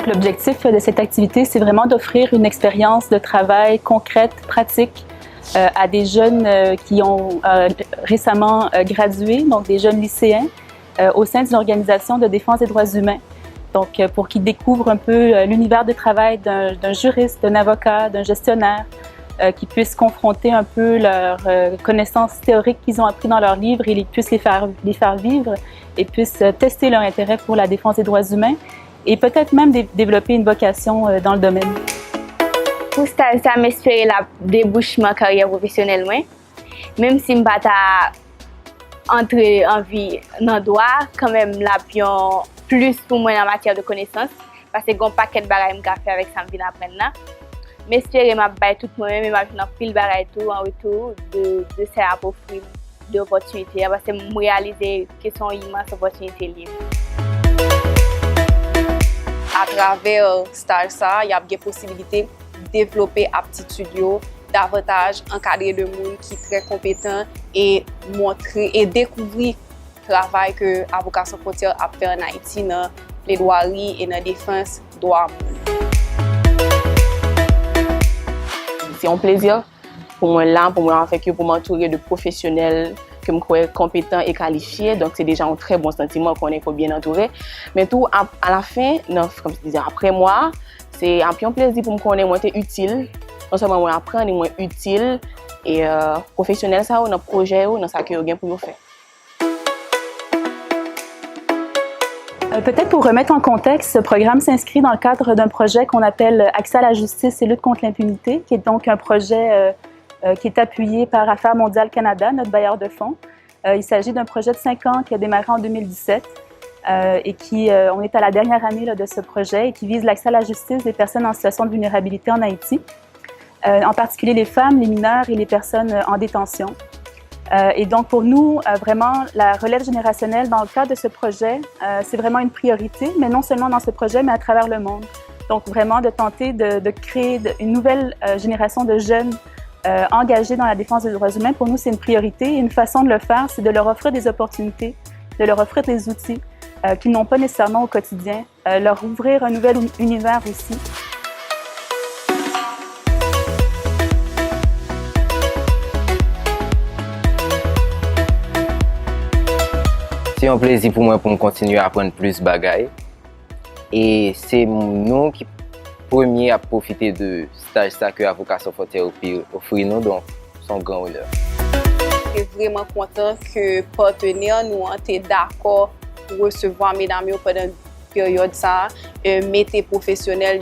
L'objectif de cette activité, c'est vraiment d'offrir une expérience de travail concrète, pratique, à des jeunes qui ont récemment gradué, donc des jeunes lycéens, au sein d'une organisation de défense des droits humains. Donc, pour qu'ils découvrent un peu l'univers de travail d'un juriste, d'un avocat, d'un gestionnaire, qui puissent confronter un peu leurs connaissances théoriques qu'ils ont appris dans leurs livres et puissent les faire vivre et puissent tester leur intérêt pour la défense des droits humains et peut-être même développer une vocation dans le domaine. Pour stage, ça m'espère la débouchement carrière professionnelle, même si je ne pas entrer en vie dans le droit, quand même la pion plus pour moi en matière de connaissances, parce que j'ai un paquet de bagages que je fais avec ça, je viens apprendre là. Mais j'espère que je tout moi-même et je vais pile bagages tout en retour de ça pour offrir des opportunités, parce que je réaliser que sont immenses opportunités libres. À travers stage ça, il y a des possibilités de développer aptitude davantage, encadrer le monde qui est très compétent et montrer et découvrir le travail que Avocats Sans Frontières a fait en Haïti dans la plaidoirie et dans la défense des droits. C'est un plaisir pour moi là, pour m'entourer de professionnels que je crois compétents et qualifiés. Donc, c'est déjà un très bon sentiment qu'on est bien entouré. Mais tout, à la fin, non, comme je disais, après moi, c'est un plaisir pour me connaître utile. Non seulement moi apprendre, mais utile et professionnel ça, dans le projet, dans ce que vous pour faire. Peut-être pour remettre en contexte, ce programme s'inscrit dans le cadre d'un projet qu'on appelle Accès à la justice et lutte contre l'impunité, qui est donc un projet qui est appuyé par Affaires mondiales Canada, notre bailleur de fonds. Il s'agit d'un projet de 5 ans qui a démarré en 2017 et on est à la dernière année de ce projet et qui vise l'accès à la justice des personnes en situation de vulnérabilité en Haïti, en particulier les femmes, les mineurs et les personnes en détention. Et donc pour nous, vraiment, la relève générationnelle dans le cadre de ce projet, c'est vraiment une priorité, mais non seulement dans ce projet, mais à travers le monde. Donc vraiment de tenter de créer une nouvelle génération de jeunes engagés dans la défense des droits humains, pour nous, c'est une priorité. Et une façon de le faire, c'est de leur offrir des opportunités, de leur offrir des outils qu'ils n'ont pas nécessairement au quotidien, leur ouvrir un nouvel univers aussi. C'est un plaisir pour moi pour continuer à apprendre plus de bagailles. Et c'est nous qui premier à profiter de stage que Avocats Sans Frontières offre nous, donc c'est un grand honneur. Je suis vraiment content que partenaires nous ont été d'accord pour recevoir mesdames pendant une période ça, mettre professionnels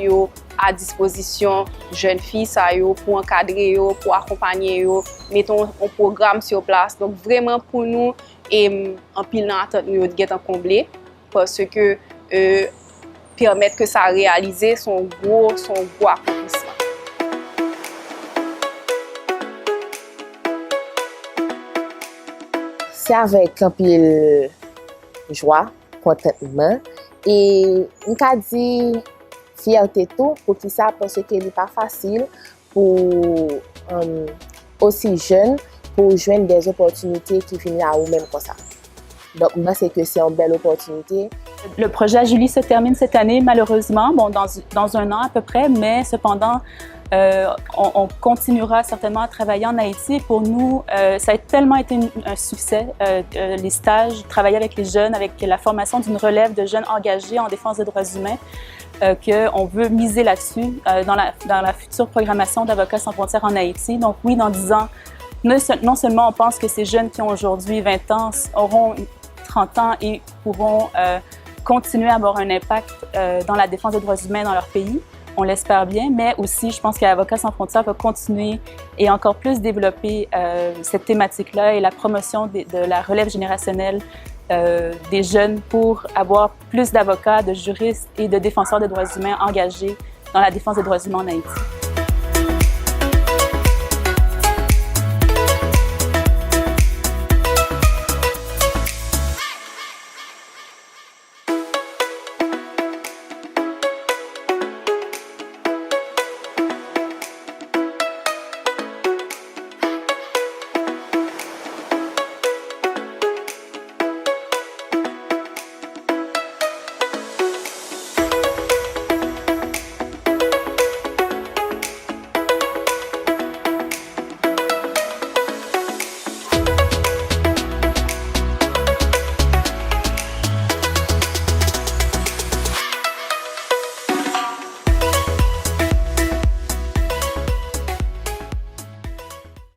à disposition jeunes filles ça pour encadrer pour accompagner mettons un programme sur place. Donc vraiment pour nous et en pile d'attente nous être comblé parce que permettre que ça réaliser son gros accomplissement. C'est avec un pile joie, contentement et on a dit fierté tout pour qui ça parce que n'est pas facile pour aussi jeunes pour joindre des opportunités qui finissent à eux-mêmes comme ça. Donc moi c'est que c'est une belle opportunité. Le projet Ajulie se termine cette année malheureusement, dans un an à peu près, mais cependant on continuera certainement à travailler en Haïti. Pour nous, ça a tellement été un succès, les stages, travailler avec les jeunes, avec la formation d'une relève de jeunes engagés en défense des droits humains, qu'on veut miser là-dessus dans la future programmation d'Avocats Sans Frontières en Haïti. Donc oui, dans 10 ans, non seulement on pense que ces jeunes qui ont aujourd'hui 20 ans auront 30 ans et pourront continuer à avoir un impact dans la défense des droits humains dans leur pays, on l'espère bien, mais aussi je pense qu'Avocats Sans Frontières va continuer et encore plus développer cette thématique-là et la promotion de la relève générationnelle des jeunes pour avoir plus d'avocats, de juristes et de défenseurs des droits humains engagés dans la défense des droits humains en Haïti.